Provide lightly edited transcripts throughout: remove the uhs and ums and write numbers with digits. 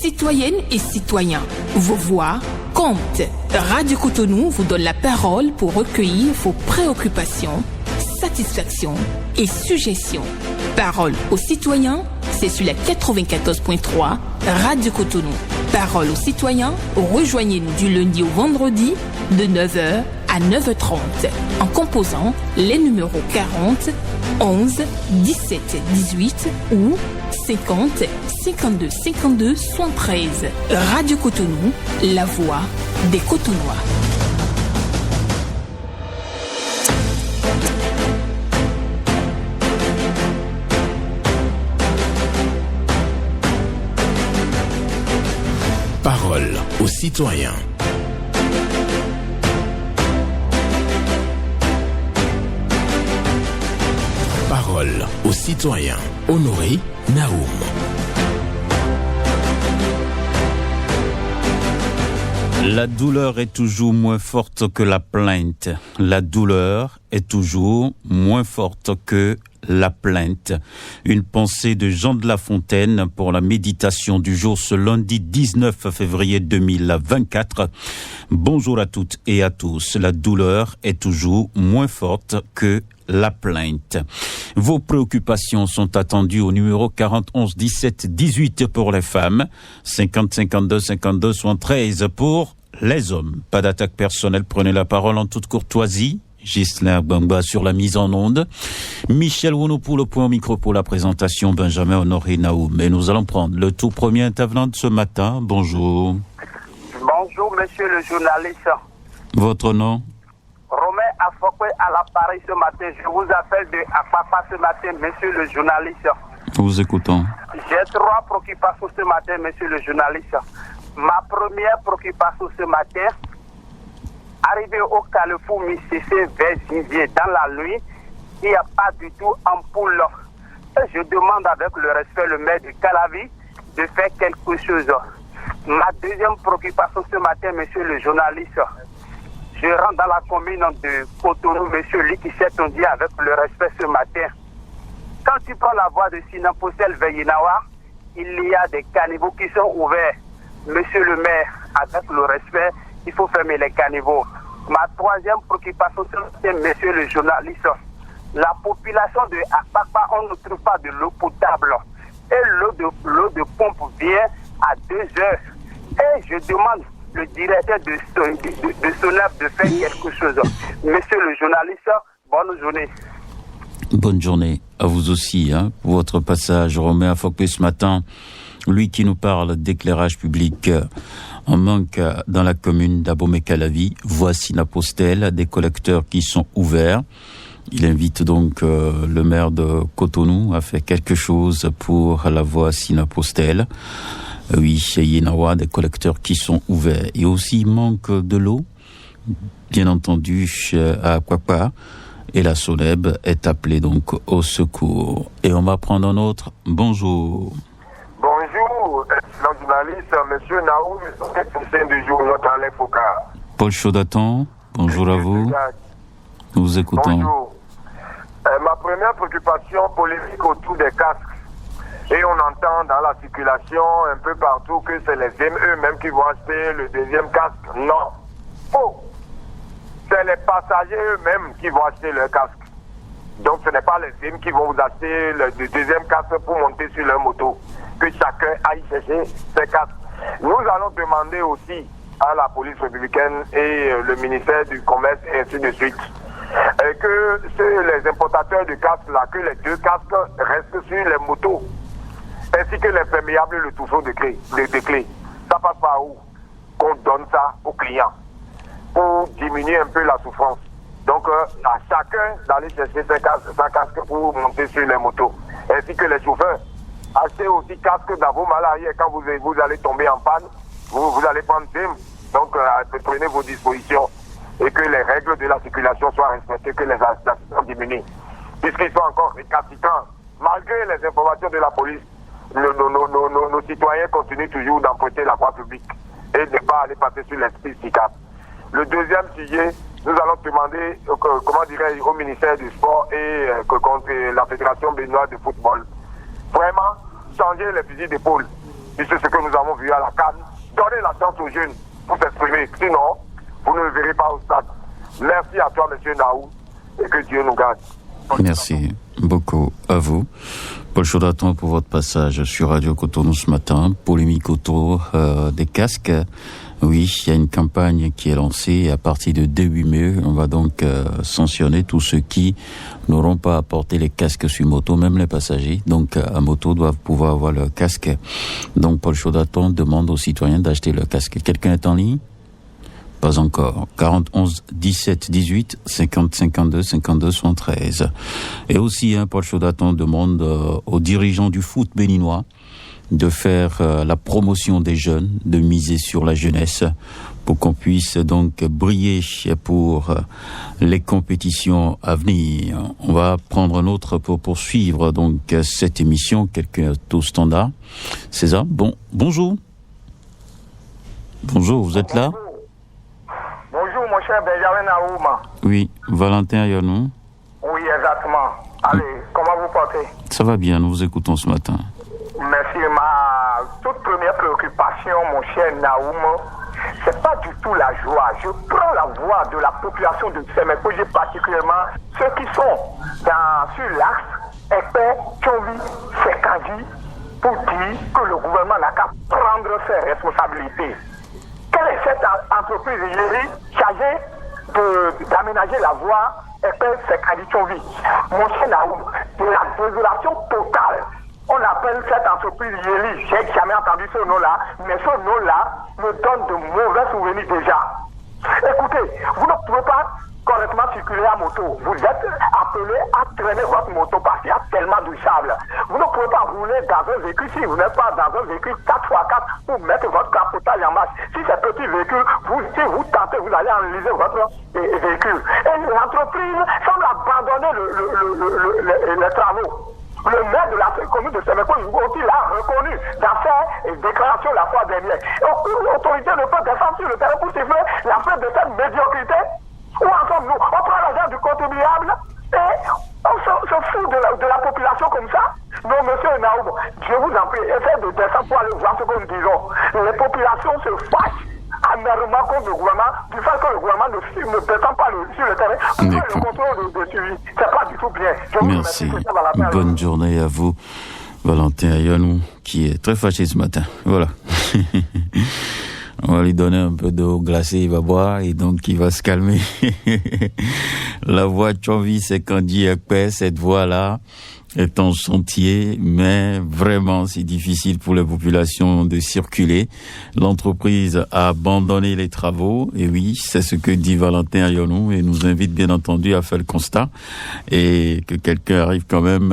Citoyennes et citoyens, vos voix comptent. Radio Cotonou vous donne la parole pour recueillir vos préoccupations, satisfactions et suggestions. Parole aux citoyens, c'est sur la 94.3 Radio Cotonou. Parole aux citoyens, rejoignez-nous du lundi au vendredi de 9h à 9h30 en composant les numéros 40 11 17 18 ou 50 52 52 73. Radio Cotonou, la voix des Cotonois. Parole aux citoyens. Parole aux citoyens. Honoré Naoum. La douleur est toujours moins forte que la plainte. La douleur est toujours moins forte que la plainte. Une pensée de Jean de La Fontaine pour la méditation du jour ce lundi 19 février 2024. Bonjour à toutes et à tous. La douleur est toujours moins forte que la plainte. Vos préoccupations sont attendues au numéro 40 11 17 18 pour les femmes, 50 52 52 73 pour les hommes. Pas d'attaque personnelle, prenez la parole en toute courtoisie. Ghislain Bamba sur la mise en onde. Michel Wounou pour le point au micro pour la présentation. Benjamin Honoré Naoum. Et nous allons prendre le tout premier intervenant de ce matin. Bonjour. Bonjour, monsieur le journaliste. Votre nom? Romain Afokwe à l'appareil ce matin. Je vous appelle de Apapa ce matin, monsieur le journaliste. Vous écoutons. J'ai 3 préoccupations ce matin, monsieur le journaliste. Ma première préoccupation ce matin, arrivé au Carrefour Mississé vers Zinzier dans la nuit, il n'y a pas du tout ampoule. Et je demande avec le respect le maire de Calavi de faire quelque chose. Ma deuxième préoccupation ce matin, monsieur le journaliste, je rentre dans la commune de Cotonou, monsieur Liki Setondi, avec le respect ce matin. Quand tu prends la voie de Sinapostel vers Yinawa, il y a des caniveaux qui sont ouverts. Monsieur le maire, avec le respect, il faut fermer les caniveaux. Ma troisième préoccupation, c'est, monsieur le journaliste, la population de Apapa, on ne trouve pas de l'eau potable. Et l'eau de pompe vient à 2 heures. Et je demande le directeur de SONAP de faire quelque chose. Monsieur le journaliste, bonne journée. Bonne journée à vous aussi, pour votre passage. Romain Afokwe ce matin, lui qui nous parle d'éclairage public en manque dans la commune d'Abomey-Calavi. Voici la postelle, des collecteurs qui sont ouverts. Il invite donc le maire de Cotonou à faire quelque chose pour la voie Sinapostel. Oui, chez Yinawa, des collecteurs qui sont ouverts. Et aussi, il manque de l'eau, bien entendu, à Akwapa. Et la SONEB est appelée donc au secours. Et on va prendre un autre. Bonjour. Bonjour, excellent journaliste, monsieur Naoum, technicien du jour, notre Alain Foucault. Paul Chaudatan, bonjour à vous. Nous vous écoutons. Bonjour. Ma première préoccupation polémique autour des casques. Et on entend dans la circulation un peu partout que c'est les eux-mêmes qui vont acheter le deuxième casque. Non. Faux. C'est les passagers eux-mêmes qui vont acheter leur casque. Donc ce n'est pas les ZIM qui vont vous acheter le deuxième casque pour monter sur leur moto. Que chacun aille chercher ses casques. Nous allons demander aussi à la police républicaine et le ministère du Commerce et ainsi de suite que les importateurs de casques là, que les 2 casques restent sur les motos. Ainsi que l'imperméable et le trousseau de clés. Ça passe par où? Qu'on donne ça aux clients pour diminuer un peu la souffrance. Donc à chacun d'aller chercher sa casque pour monter sur les motos. Ainsi que les chauffeurs. Achetez aussi casque dans vos malariés quand vous allez tomber en panne. Vous allez prendre ZIM. Donc prenez vos dispositions et que les règles de la circulation soient respectées, que les accidents diminuent. Puisqu'ils sont encore récalcitrants. Malgré les informations de la police, nos citoyens continuent toujours d'emprunter la voie publique et de ne pas aller passer sur les SICAP. Le deuxième sujet, nous allons demander, au ministère du Sport et contre la Fédération béninoise de football, vraiment changer les fusils d'épaule. Et c'est ce que nous avons vu à la CAN. Donnez la chance aux jeunes pour s'exprimer. Sinon, vous ne le verrez pas au stade. Merci à toi, M. Naou, et que Dieu nous garde. Merci beaucoup à vous. Paul Chaudaton pour votre passage sur Radio Cotonou ce matin. Polémique autour des casques. Oui, il y a une campagne qui est lancée et à partir de dès 8 mai, on va donc sanctionner tous ceux qui n'auront pas apporté les casques sur moto, même les passagers. Donc à moto doivent pouvoir avoir leur casque. Donc Paul Chaudaton demande aux citoyens d'acheter leur casque. Quelqu'un est en ligne? Pas encore. 41 17 18 50 52 52 73. Et aussi, Paul Chaudaton demande aux dirigeants du foot béninois de faire la promotion des jeunes, de miser sur la jeunesse pour qu'on puisse donc briller pour les compétitions à venir. On va prendre un autre pour poursuivre donc cette émission. Quelqu'un au standard. César, bonjour. Bonjour, vous êtes là? Bonjour, mon cher Benjamin Naouma. Oui, Valentin Yonou. Oui, exactement. Allez, comment vous portez? Ça va bien, nous vous écoutons ce matin. Merci. Ma toute première préoccupation, mon cher Naoum, c'est pas du tout la joie. Je prends la voix de la population de Séméko, particulièrement ceux qui sont sur l'axe Ekpe, Tchonvi, Sekandi, pour dire que le gouvernement n'a qu'à prendre ses responsabilités. Quelle est cette entreprise chargée d'aménager la voie Ekpe, Sekandi, Tchonvi? Mon cher Naoum, de la désolation totale. On appelle cette entreprise Yeli. J'ai jamais entendu ce nom-là, mais ce nom-là me donne de mauvais souvenirs déjà. Écoutez, vous ne pouvez pas correctement circuler à moto. Vous êtes appelé à traîner votre moto parce qu'il y a tellement de sable. Vous ne pouvez pas rouler dans un véhicule si vous n'êtes pas dans un véhicule 4x4 pour mettre votre capotage en marche. Si c'est petit véhicule, si vous tentez, vous allez enliser votre véhicule. Et l'entreprise semble abandonner les travaux. Le maire de la commune de Séméko, il l'a reconnu dans ses déclarations la fois dernière. L'autorité ne peut descendre sur le terrain pour siffler la fin de cette médiocrité. Où en sommes-nous? On prend l'argent du contribuable et on se fout de la population comme ça. Non, monsieur Naoum, je vous en prie, essayez de descendre pour aller voir ce que nous disons. Les populations se fâchent amèrement contre le gouvernement du fait que le gouvernement ne descend pas sur le terrain pour le contrôle de suivi. C'est pas du tout bien. Merci. Bonne journée à vous, Valentin Ayonou, qui est très fâché ce matin. Voilà. On va lui donner un peu d'eau glacée, il va boire et donc il va se calmer. La voie Tchonvi Sekandi Ekpe, cette voie-là est en chantier, mais vraiment c'est difficile pour les populations de circuler. L'entreprise a abandonné les travaux, et oui, c'est ce que dit Valentin Ayonou, et nous invite bien entendu à faire le constat, et que quelqu'un arrive quand même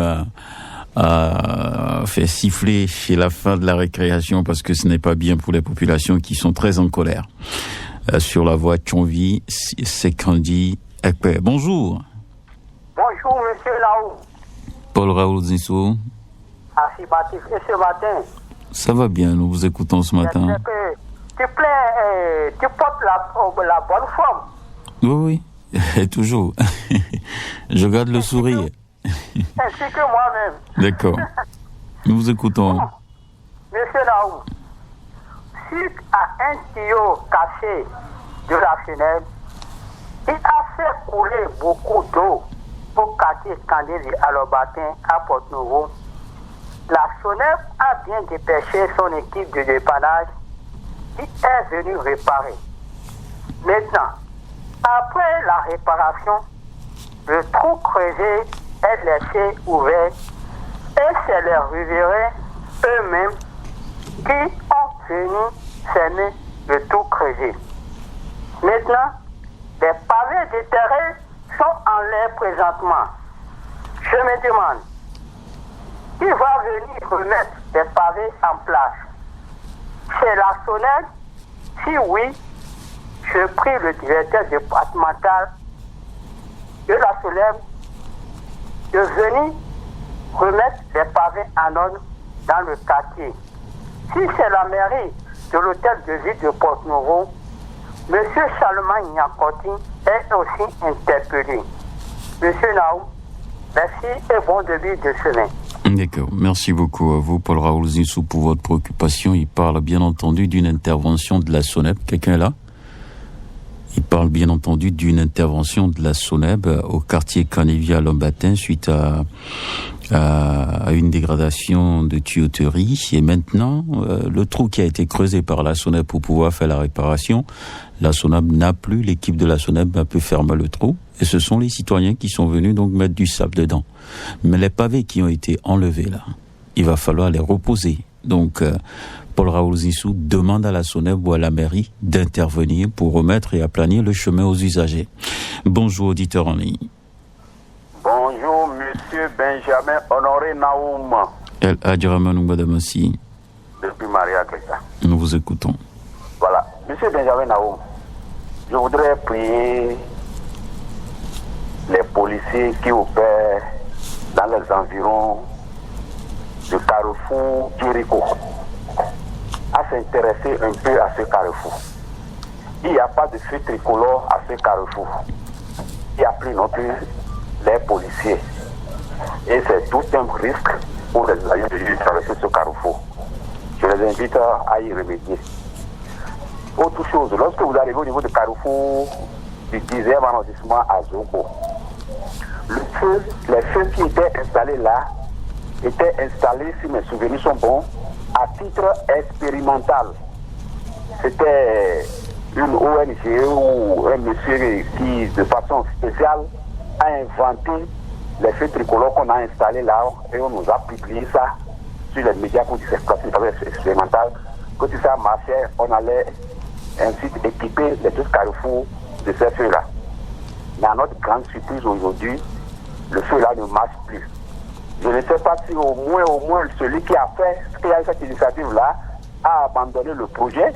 à faire siffler chez la fin de la récréation, parce que ce n'est pas bien pour les populations qui sont très en colère. Sur la voie Tchonvi Sekandi Ekpe. Bonjour. Bonjour, monsieur Laou. Paul Raoul Zissou. Affirmatif. Et ce matin? Ça va bien, nous vous écoutons ce matin. Tu portes la bonne forme. Oui, toujours. Je garde le sourire. Ainsi que moi-même. D'accord. Nous vous écoutons. Monsieur Naou, suite à un tuyau cassé de la fenêtre, il a fait couler beaucoup d'eau au quartier Scandé à Lobatin, à Port-Nouveau. La SONEF a bien dépêché son équipe de dépannage qui est venue réparer. Maintenant, après la réparation, le trou creusé est laissé ouvert et c'est les riverains eux-mêmes qui ont venu fermer le trou creusé. Maintenant, les pavés de terrain sont en l'air présentement. Je me demande, qui va venir remettre les pavés en place? C'est la SONEF? Si oui, je prie le directeur départemental de la SONEF de venir remettre les pavés en ordre dans le quartier. Si c'est la mairie de l'hôtel de ville de Port-Nouveau, M. Salman Nyakoti est aussi interpellé. Monsieur Naou, merci et bon début de semaine. D'accord. Merci beaucoup à vous, Paul Raoul Zinsou, pour votre préoccupation. Il parle bien entendu d'une intervention de la SONEB. Quelqu'un est là? Il parle bien entendu d'une intervention de la SONEB au quartier Canevia à Lombatin suite à une dégradation de tuyauterie. Et maintenant, le trou qui a été creusé par la SONEB pour pouvoir faire la réparation, la SONEB n'a plus, l'équipe de la SONEB a pu fermer le trou. Et ce sont les citoyens qui sont venus donc mettre du sable dedans. Mais les pavés qui ont été enlevés là, il va falloir les reposer. Donc, Paul Raoul Zinsou demande à la SONEB ou à la mairie d'intervenir pour remettre et aplanir le chemin aux usagers. Bonjour, auditeur en ligne. Bonjour, monsieur Benjamin Honoré Naoum. El Adjaraman Madame aussi. Depuis Maria Cléta. Nous vous écoutons. Voilà. Monsieur Benjamin Naoum, je voudrais prier les policiers qui opèrent dans les environs du carrefour Jéricho à s'intéresser un peu à ce carrefour. Il n'y a pas de feu tricolore à ce carrefour. Il n'y a plus non plus les policiers. Et c'est tout un risque pour les usagers de traverser ce carrefour. Je les invite à y remédier. Autre chose, lorsque vous arrivez au niveau du carrefour du 10e arrondissement à Zogo, les feux qui étaient installés là étaient installés, si mes souvenirs sont bons, à titre expérimental. C'était une ONG ou un monsieur qui, de façon spéciale, a inventé les feux tricolores qu'on a installés là et on nous a publié ça sur les médias pour dire que c'est expérimental. Quand ça marchait, on allait ainsi équiper les deux carrefours de ces feux-là. Mais à notre grande surprise aujourd'hui, le feu-là ne marche plus. Je ne sais pas si au moins celui qui a eu cette initiative-là a abandonné le projet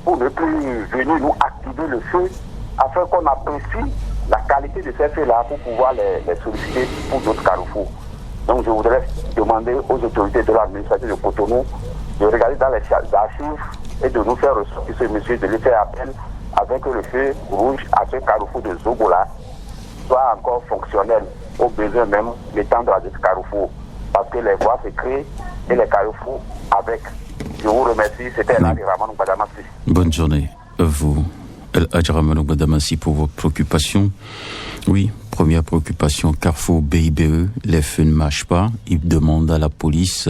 pour ne plus venir nous activer le feu afin qu'on apprécie la qualité de ces feux-là pour pouvoir les solliciter pour d'autres carrefours. Donc je voudrais demander aux autorités de l'administration de Cotonou de regarder dans les archives et de nous faire ressortir ce monsieur, de lui faire appel afin que le feu rouge à ce carrefour de Zogo-là soit encore fonctionnel, au besoin même d'étendre à ce carrefour. Parce que les voies se créent et les carrefours avec. Je vous remercie. C'était Elhadji Ramanou Badamassi. Bonne journée à vous, Elhadji Ramanou Badamassi, pour vos préoccupations. Oui, première préoccupation, Carrefour BIBE, les feux ne marchent pas. Il demande à la police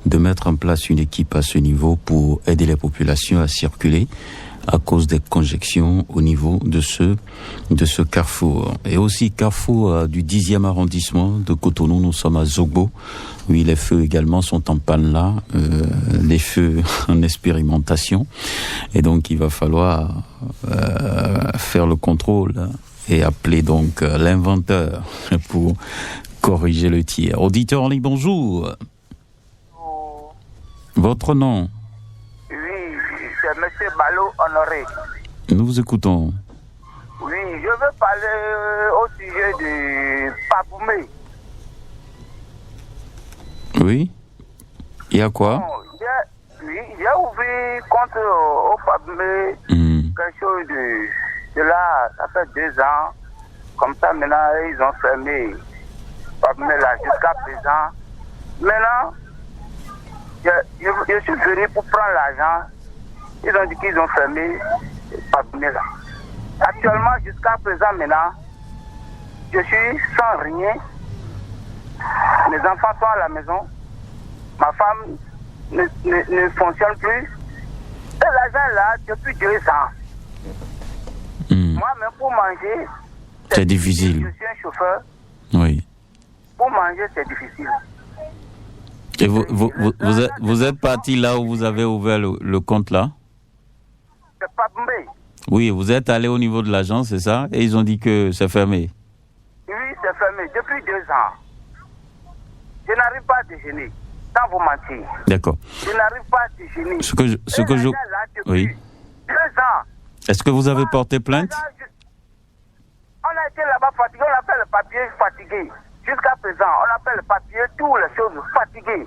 de mettre en place une équipe à ce niveau pour aider les populations à circuler à cause des congestions au niveau de ce carrefour. Et aussi carrefour du 10e arrondissement de Cotonou, nous sommes à Zogbo. Oui, les feux également sont en panne là, les feux en expérimentation. Et donc il va falloir faire le contrôle et appeler donc l'inventeur pour corriger le tir. Auditeur en ligne, bonjour. Votre nom? C'est M. Balo Honoré. Nous vous écoutons. Oui, je veux parler au sujet de Papoumé. Oui. Il y a quoi? Bon, j'ai ouvert compte au Papoumé quelque chose de là, ça fait 2 ans. Comme ça, maintenant, ils ont fermé Papoumé là jusqu'à présent. Maintenant, je suis venu pour prendre l'argent. Ils ont dit qu'ils ont fermé Papoumé là. Actuellement, jusqu'à présent, maintenant, je suis sans rien. Mes enfants sont à la maison. Ma femme ne fonctionne plus. Et l'argent là, depuis 2 ans. Moi-même, pour manger, c'est difficile. Je suis un chauffeur. Oui. Pour manger, c'est difficile. Et vous êtes parti là où vous avez ouvert le compte là? C'est Papoumé. Oui, vous êtes allé au niveau de l'agence, c'est ça? Et ils ont dit que c'est fermé? Oui, c'est fermé depuis 2 ans. Je n'arrive pas à déjeuner, sans vous mentir. D'accord. Je n'arrive pas à déjeuner. Oui. 2 ans. Est-ce que vous avez porté plainte? On a été là-bas fatigué, on appelle le papier fatigué. Jusqu'à présent, on appelle le papier, toutes les choses fatiguées.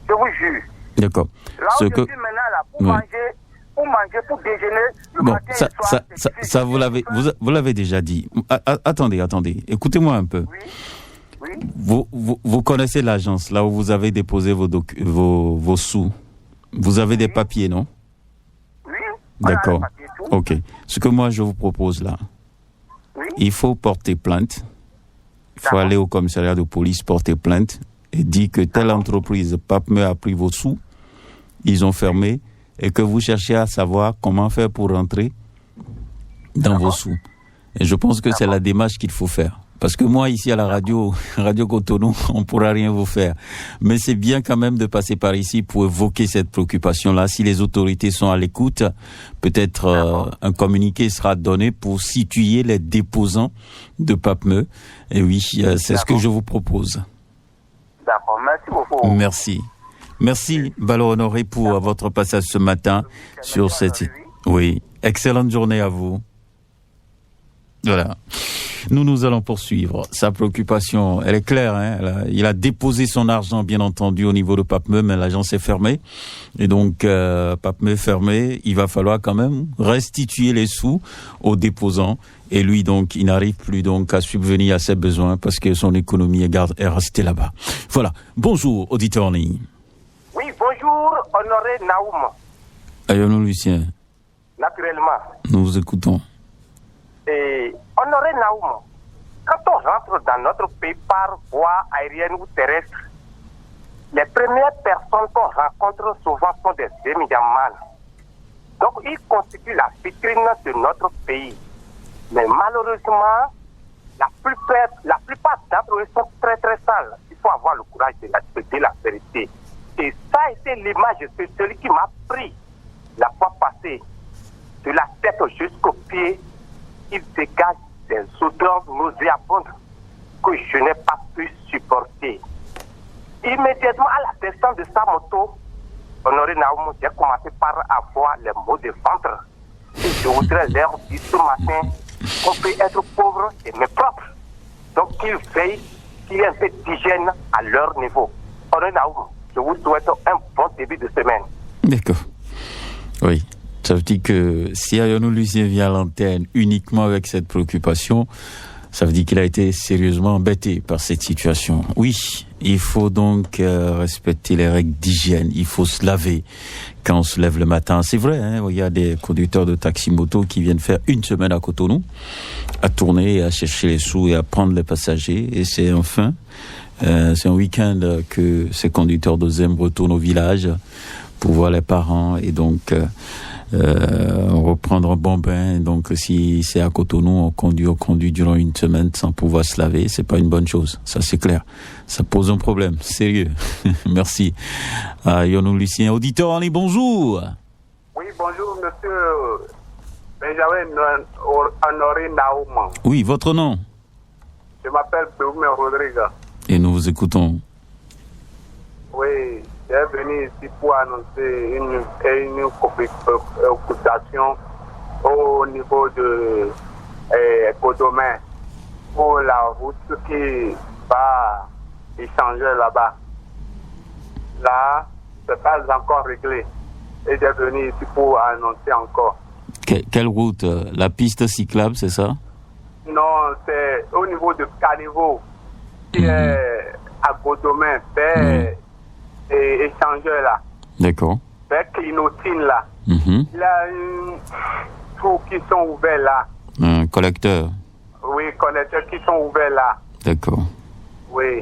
Je vous jure. D'accord. Là où je suis maintenant là, pour manger, pour déjeuner, le matin et le soir. Ça vous l'avez déjà dit. Attendez. Écoutez-moi un peu. Oui. Oui. Vous connaissez l'agence, là où vous avez déposé vos sous. Vous avez des papiers, non? Oui. D'accord. Voilà, les papiers et tout. Ok. Ce que moi, je vous propose là, Oui. il faut porter plainte. Il faut D'accord. aller au commissariat de police, porter plainte et dire que telle entreprise, PAPME, a pris vos sous, ils ont fermé, et que vous cherchez à savoir comment faire pour rentrer dans vos sous. Et je pense que c'est la démarche qu'il faut faire. Parce que moi, ici à la Radio Cotonou, on ne pourra rien vous faire. Mais c'est bien quand même de passer par ici pour évoquer cette préoccupation-là. Si les autorités sont à l'écoute, peut-être un communiqué sera donné pour situer les déposants de PAPME. Et oui, c'est ce que je vous propose. D'accord, merci beaucoup. Merci. Merci, Balo Honoré, pour votre passage ce matin sur cette... Oui, excellente journée à vous. Voilà. Nous allons poursuivre. Sa préoccupation, elle est claire. Hein, il a déposé son argent, bien entendu, au niveau de PAPME, mais l'agence est fermée. Et donc, PAPME fermé, il va falloir quand même restituer les sous aux déposants. Et lui, donc, il n'arrive plus donc à subvenir à ses besoins parce que son économie est restée là-bas. Voilà. Bonjour, auditeur en ligne. Oui, bonjour, Honoré Naoum. Ayonou Lucien. Naturellement. Nous vous écoutons. Et Honoré Naoum, quand on rentre dans notre pays par voie aérienne ou terrestre, les premières personnes qu'on rencontre souvent sont des Émiamans. Donc, ils constituent la vitrine de notre pays. Mais malheureusement, la plupart d'entre eux sont très très sales. Il faut avoir le courage de dire la vérité. Et ça a été l'image de celui qui m'a pris la fois passée, de la tête jusqu'aux pieds. Il dégage des odeurs nauséabondes que je n'ai pas pu supporter. Immédiatement à la descente de sa moto, Honoré Naoum, j'ai commencé par avoir les maux de ventre. Et je voudrais leur dire ce matin qu'on peut être pauvre et mais propre. Donc qu'ils veillent qu'il y ait un peu d'hygiène à leur niveau. Honoré Naoum, je vous souhaite un bon début de semaine. D'accord. Oui. Ça veut dire que si Ayonou Lucien vient à l'antenne uniquement avec cette préoccupation, ça veut dire qu'il a été sérieusement embêté par cette situation. Oui, il faut donc respecter les règles d'hygiène. Il faut se laver quand on se lève le matin. C'est vrai, hein, il y a des conducteurs de taxi-moto qui viennent faire une semaine à Cotonou, à tourner, à chercher les sous et à prendre les passagers. Et c'est enfin, c'est un week-end que ces conducteurs de Zem retournent au village pour voir les parents et donc... reprendre un bon bain. Donc si c'est à Cotonou, on conduit durant une semaine sans pouvoir se laver, c'est pas une bonne chose, ça c'est clair, ça pose un problème sérieux. Merci à Ayonou Lucien. Auditeur en ligne, bonjour. Oui, bonjour monsieur Benjamin Honoré Naoum. Oui, votre nom? Je m'appelle Boume Rodrigue. Et nous vous écoutons. Oui, j'ai venu ici pour annoncer une occupation au niveau de Codomain pour la route qui va échanger là-bas. Là, c'est pas encore réglé. Et j'ai venu ici pour annoncer encore. Quelle route? La piste cyclable, c'est ça? Non, c'est au niveau de Caniveau, qui est à Codomain, c'est échangeur là. D'accord. C'est Clinotine là. Il y a une trou qui sont ouverts là. Un collecteur. Oui, connecteurs qui sont ouverts là. D'accord. Oui.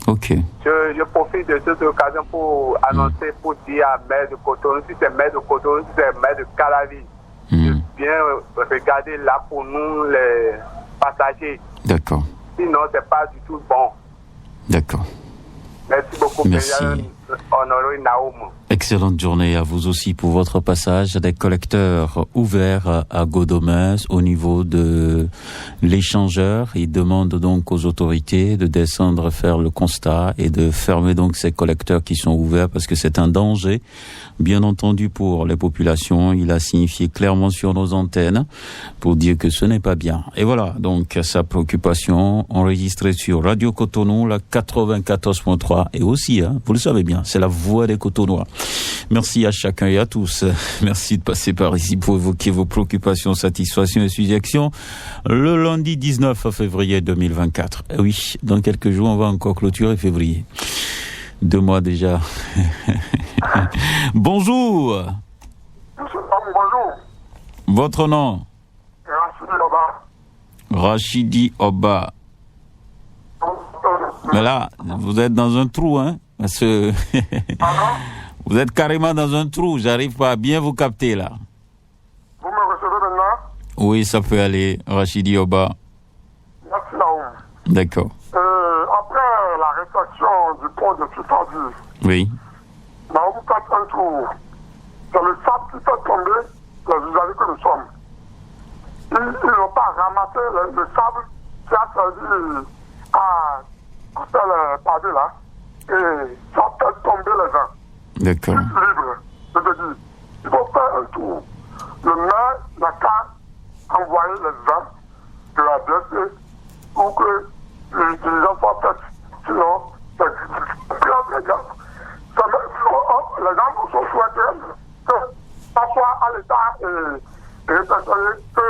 Ok. Je profite de cette occasion pour annoncer, pour dire à maire de Cotonou, si c'est maire de Cotonou, si c'est maire de Calavi, de bien regarder là pour nous les passagers. D'accord. Sinon, c'est pas du tout bon. D'accord. Merci beaucoup, Merci. Honoré Naoum. Excellente journée à vous aussi pour votre passage. Des collecteurs ouverts à Godomins au niveau de l'échangeur. Ils demandent donc aux autorités de descendre faire le constat et de fermer donc ces collecteurs qui sont ouverts parce que c'est un danger, bien entendu, pour les populations. Il a signifié clairement sur nos antennes pour dire que ce n'est pas bien. Et voilà, donc sa préoccupation enregistrée sur Radio Cotonou, la 94.3 et aussi, vous le savez bien, c'est la voix des Cotonois. Merci à chacun et à tous. Merci de passer par ici pour évoquer vos préoccupations, satisfactions et suggestions. Le lundi 19 février 2024. Oui, dans quelques jours, on va encore clôturer février. 2 mois déjà. Bonjour. Bonjour. Votre nom? Rachidi Oba. Mais là, vous êtes dans un trou, hein? Parce que vous êtes carrément dans un trou. J'arrive pas à bien vous capter, là. Vous me recevez maintenant? Oui, ça peut aller, Rachidi Oba. Merci, Naoum. D'accord. Après la réflexion du pont de Fifadi, Oui. Naoum fait un tour. C'est le sable qui fait tomber les usagers que nous sommes. Ils n'ont pas ramassé le sable qui a servi à faire le pavé là. Et ça fait tomber les gens. D'accord. Libre. Je te dis, il faut faire un tour. Le maire n'a qu'à envoyer les gens de la DSE ou que les gens soient faits. Sinon, c'est très grave. Les gens sont souhaités que ça soit à l'État et répertorié que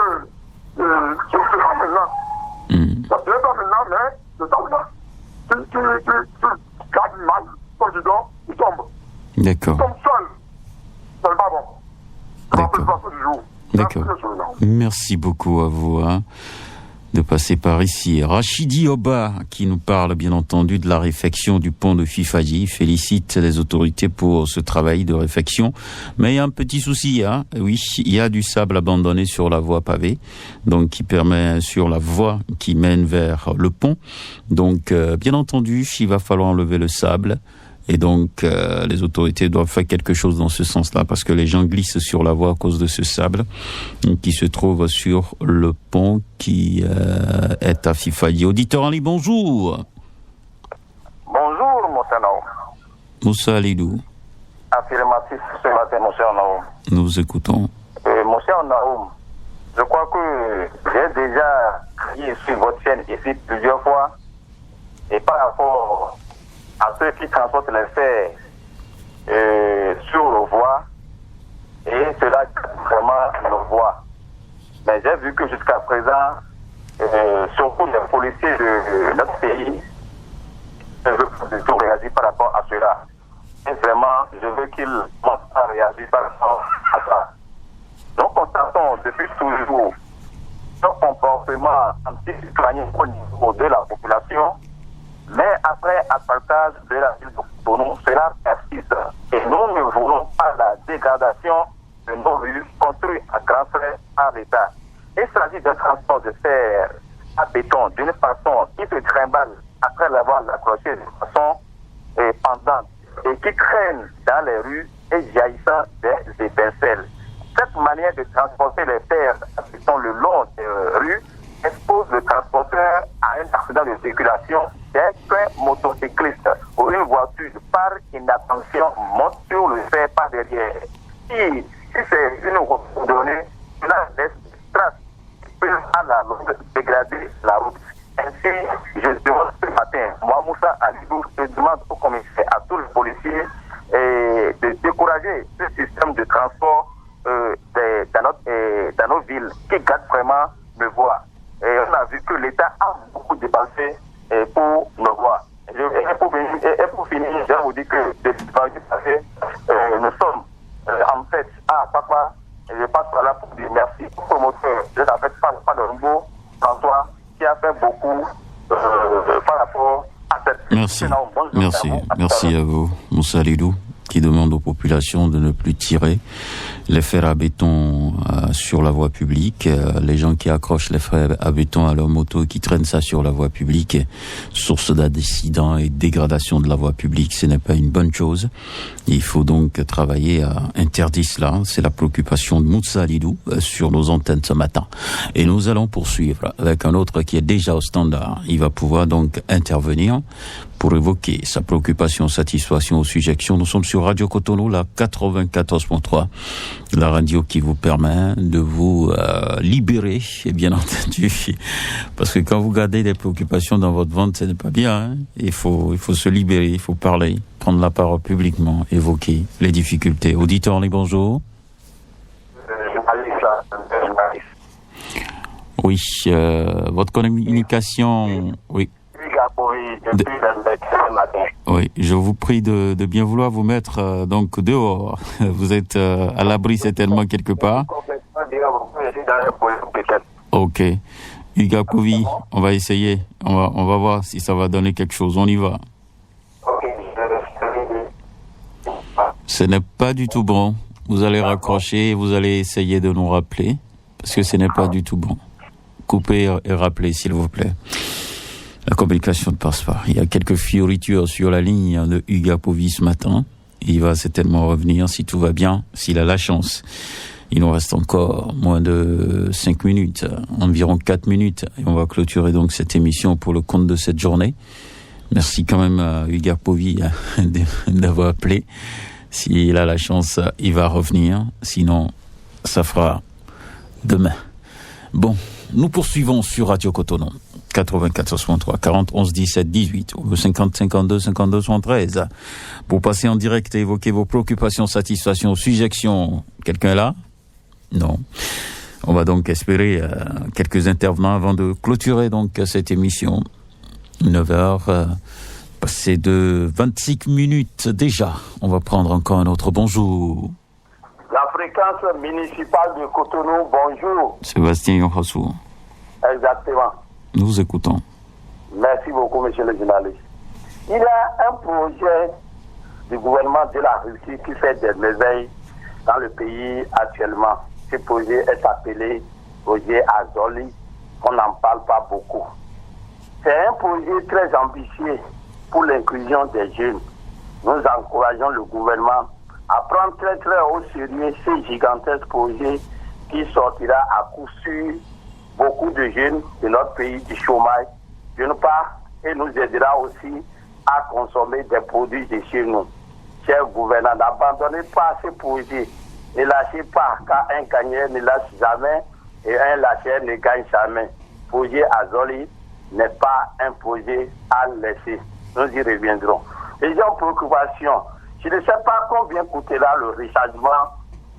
c'est pas maintenant. C'est bien pas maintenant, mais c'est ça maintenant. Tu gardes mal ton bidon, il tombe. D'accord. Il tombe seul. C'est pas bon. D'accord. D'accord. Merci beaucoup à vous de passer par ici. Rachidi Oba, qui nous parle bien entendu de la réfection du pont de Fifadi, félicite les autorités pour ce travail de réfection. Mais il y a un petit souci, hein. Oui, il y a du sable abandonné sur la voie pavée, donc qui permet sur la voie qui mène vers le pont. Donc, bien entendu, il va falloir enlever le sable. Et donc, les autorités doivent faire quelque chose dans ce sens-là, parce que les gens glissent sur la voie à cause de ce sable qui se trouve sur le pont qui est à Fifadi. Auditeur en ligne, bonjour. Bonjour, Moussa Naoum. Moussa Alidou. Affirmatif ce matin, Moussa Naoum. Nous écoutons. Moussa Naoum, je crois que j'ai déjà crié sur votre chaîne ici plusieurs fois, et par rapport à ceux qui transportent les fers sur nos voies, et cela vraiment nos voies. Mais j'ai vu que jusqu'à présent, surtout les policiers de notre pays, ne veulent pas du tout réagir par rapport à cela. Et vraiment, je veux qu'ils commencent à réagir par rapport à ça. Nous constatons depuis toujours un comportement anti-citoyen au niveau de la population. Mais après asfaltage de la ville de Cotonou, cela persiste. Et nous ne voulons pas la dégradation de nos rues construites à grands frais par l'État. Il s'agit d'un transport de fer à béton d'une façon qui se trimballe après l'avoir accroché de façon pendante et qui traîne dans les rues et jaillissant des étincelles. Cette manière de transporter les fers à béton le long des rues expose le transporteur à un accident de circulation dès qu'un motocycliste ou une voiture par inattention monte sur le fer par derrière. Si c'est une route donnée, cela laisse des traces qui peuvent à la longue dégrader la route. Ainsi, je demande ce matin, moi Moussa Alidou, je demande au commissaire, à tous les policiers, de décourager ce système de transport dans nos villes qui gâte vraiment nos voies. Et on a vu que l'État a beaucoup dépensé pour nos voies. Et pour finir, je vais vous dire que depuis le passé, nous sommes en fait à Papa. Je passe par là pour dire merci au promoteur de la fête pas de nouveau, François, qui a fait beaucoup par rapport à cette... Merci à vous, Moussa Alidou, qui demande aux populations de ne plus tirer les fers à béton sur la voie publique. Les gens qui accrochent les fers à béton à leur moto et qui traînent ça sur la voie publique, source d'accidents et dégradation de la voie publique, ce n'est pas une bonne chose. Il faut donc travailler à interdire cela. C'est la préoccupation de Moussa Alidou sur nos antennes ce matin. Et nous allons poursuivre avec un autre qui est déjà au standard. Il va pouvoir donc intervenir pour évoquer sa préoccupation, satisfaction ou suggestion. Nous sommes sur Radio Cotonou, la 94.3, la radio qui vous permet de vous libérer, et bien entendu, parce que quand vous gardez des préoccupations dans votre ventre, ce n'est pas bien. Hein. Il faut se libérer, il faut parler, prendre la parole publiquement, évoquer les difficultés. Auditeur, les bonjour. Oui, votre communication, oui. Oui, je vous prie de bien vouloir vous mettre donc dehors. Vous êtes à l'abri certainement quelque part. Ok. Hugues Apovi, on va essayer. On va voir si ça va donner quelque chose. On y va. Ce n'est pas du tout bon. Vous allez raccrocher et vous allez essayer de nous rappeler parce que ce n'est pas du tout bon. Coupez et rappelez, s'il vous plaît. La communication ne passe pas. Il y a quelques fioritures sur la ligne de Hugues Apovi ce matin. Il va certainement revenir si tout va bien, s'il a la chance. Il nous reste encore moins de 5 minutes, environ 4 minutes. Et on va clôturer donc cette émission pour le compte de cette journée. Merci quand même à Hugues Apovi d'avoir appelé. S'il a la chance, il va revenir. Sinon, ça fera demain. Bon, nous poursuivons sur Radio Cotonou. 94.3, 40 11 17 18 ou 50 52 52 73 pour passer en direct et évoquer vos préoccupations, satisfactions, suggestions. Quelqu'un est là? Non. On va donc espérer quelques intervenants avant de clôturer donc cette émission. 9h passé de 26 minutes déjà. On va prendre encore un autre bonjour. La fréquence municipale de Cotonou, bonjour. Sébastien Yonhassou. Exactement. Nous vous écoutons. Merci beaucoup, monsieur le journaliste. Il y a un projet du gouvernement de la Russie qui fait des merveilles dans le pays actuellement. Ce projet est appelé projet Azoli. On n'en parle pas beaucoup. C'est un projet très ambitieux pour l'inclusion des jeunes. Nous encourageons le gouvernement à prendre très très au sérieux ce gigantesque projet qui sortira à coup sûr beaucoup de jeunes de notre pays du chômage, d'une part, et nous aidera aussi à consommer des produits de chez nous. Chers gouvernants, n'abandonnez pas ce projet. Ne lâchez pas, car un gagnant ne lâche jamais et un lâcheur ne gagne jamais. Projet Azoli n'est pas un projet à laisser. Nous y reviendrons. Deuxième préoccupation, je ne sais pas combien coûtera le rechargement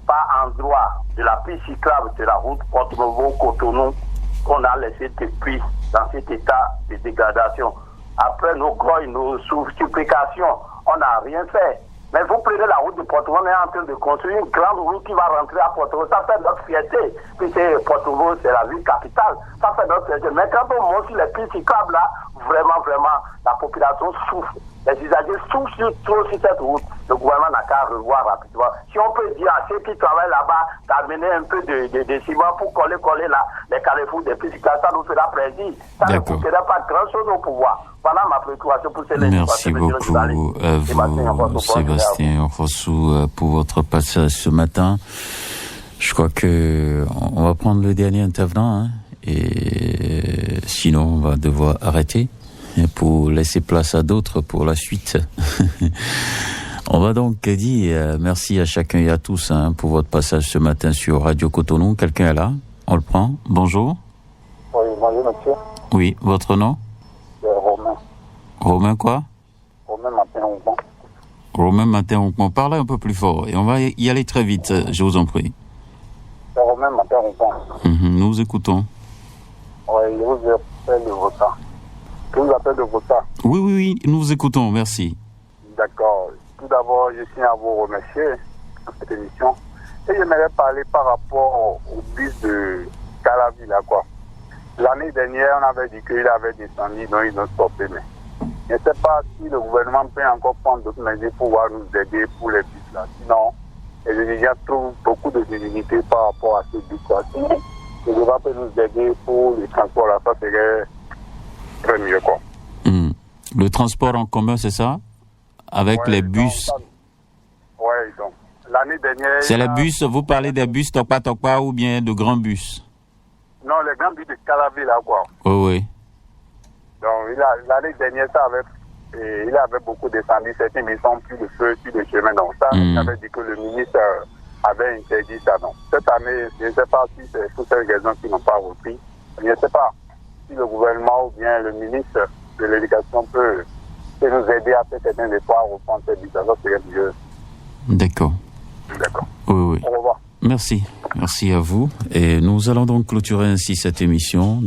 par endroit de la piste cyclable de la route Porto-Novo-Cotonou qu'on a laissé depuis dans cet état de dégradation. Après nos grogne, nos supplications, on n'a rien fait. Mais vous prenez la route de Porto, on est en train de construire une grande route qui va rentrer à Porto. Ça fait notre fierté, puisque Porto, c'est la ville capitale. Ça fait notre fierté. Mais quand on monte sur les pistes cyclables là, vraiment, la population souffre. Les usagers souffrent trop sur cette route. Le gouvernement n'a qu'à revoir rapidement. Si on peut dire à ceux qui travaillent là-bas d'amener un peu de ciment pour coller là, les carrefours des pistes cyclables, ça nous fera plaisir. Ça ne coûtera pas grand-chose au pouvoir. Voilà ma préoccupation pour ces Merci beaucoup à vous, Sébastien Rossou, pour votre passage ce matin. Je crois que on va prendre le dernier intervenant, hein, et sinon on va devoir arrêter pour laisser place à d'autres pour la suite. On va donc dire merci à chacun et à tous, hein, pour votre passage ce matin sur Radio Cotonou. Quelqu'un est là? On le prend. Bonjour. Oui, bonjour monsieur. Oui, votre nom? Romain. Romain quoi? Romain Martin-Ronpon. Romain Martin-Ronpon. Parlez un peu plus fort et on va y aller très vite, je vous en prie. C'est Romain Martin-Ronpon. Nous vous écoutons. Oui, je vous appelle de Vota. Je vous appelle de Vota. Oui, nous vous écoutons, merci. D'accord. Tout d'abord, je tiens à vous remercier pour cette émission. Et j'aimerais parler par rapport au bus de Calavi, là, quoi. L'année dernière, on avait dit qu'il avait descendu, donc ils ont stoppé. Mais je ne sais pas si le gouvernement peut encore prendre d'autres mesures pour pouvoir nous aider pour les bus là. Sinon, les étudiants trouvent beaucoup de difficultés par rapport à ce bus là. Si le gouvernement peut nous aider pour le transport là, ça serait très mieux, quoi. Le transport en commun, c'est ça? Avec les bus? Oui, donc, l'année dernière... C'est les bus, vous parlez des bus Tokpa ou bien de grands bus? Non, les grands bus de Calavi, là, quoi. Oui. Donc, l'année dernière, ça avait Et il avait beaucoup descendu certains missions plus de feu sur le chemin. Donc ça, il avait dit que le ministre avait interdit ça. Donc cette année, je ne sais pas si c'est pour ces raisons qu'ils n'ont pas repris. Je ne sais pas si le gouvernement ou bien le ministre de l'Éducation peut nous aider à faire certains efforts à reprendre cette licence. Ça serait mieux. D'accord. D'accord. Oui. Au revoir. Merci à vous. Et nous allons donc clôturer ainsi cette émission.